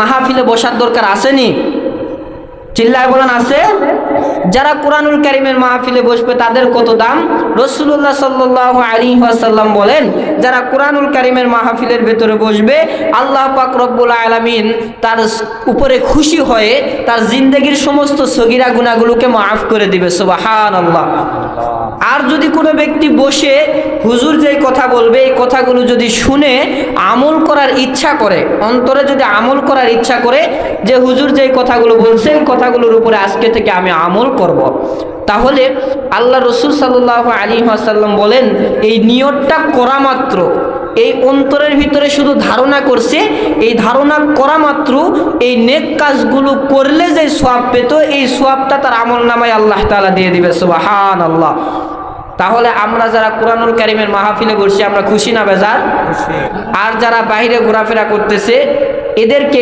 মাহফিলে বসার দরকার আসেনি? চিল্লায় বলেন আছে। যারা কুরআনুল কারীমের মাহফিলে বসবে তাদের কত দাম? রাসূলুল্লাহ সাল্লাল্লাহু আলাইহি ওয়াসাল্লাম বলেন, যারা কুরআনুল কারীমের মাহফিলের ভেতরে বসবে আল্লাহ পাক রব্বুল আলামিন তার উপরে খুশি হয়ে তার জিন্দেগীর সমস্ত সগীরা গুনাহগুলোকে মাফ করে দিবে। সুবহানাল্লাহ। আর যদি কোনো ব্যক্তি বসে হুজুর যেই কথা বলবে এই কথাগুলো যদি শুনে আমল করার ইচ্ছা করে, অন্তরে যদি আমল করার ইচ্ছা করে যে হুজুর যেই কথাগুলো বলছে এই কথাগুলোর উপরে আজকে থেকে আমি আমল করব, তাহলে আল্লাহ রসুল সাল্লাল্লাহু আলাইহি ওয়াসাল্লাম বলেন এই নিয়তটা করা মাত্র, এই অন্তরের ভিতরে শুধু ধারণা করছে, এই ধারণা করা মাত্র এই নেক কাজগুলো করলে যে সওয়াব পেত এই সওয়াবটা তার আমল নামায় আল্লাহ তাআলা দিয়ে দিবে। সুবহানাল্লাহ। তাহলে আমরা যারা কুরআনুল কারীমের মাহফিলে বসছি আমরা খুশি না বেজার? আর যারা বাইরে ঘোরাফেরা করতেছে এদেরকে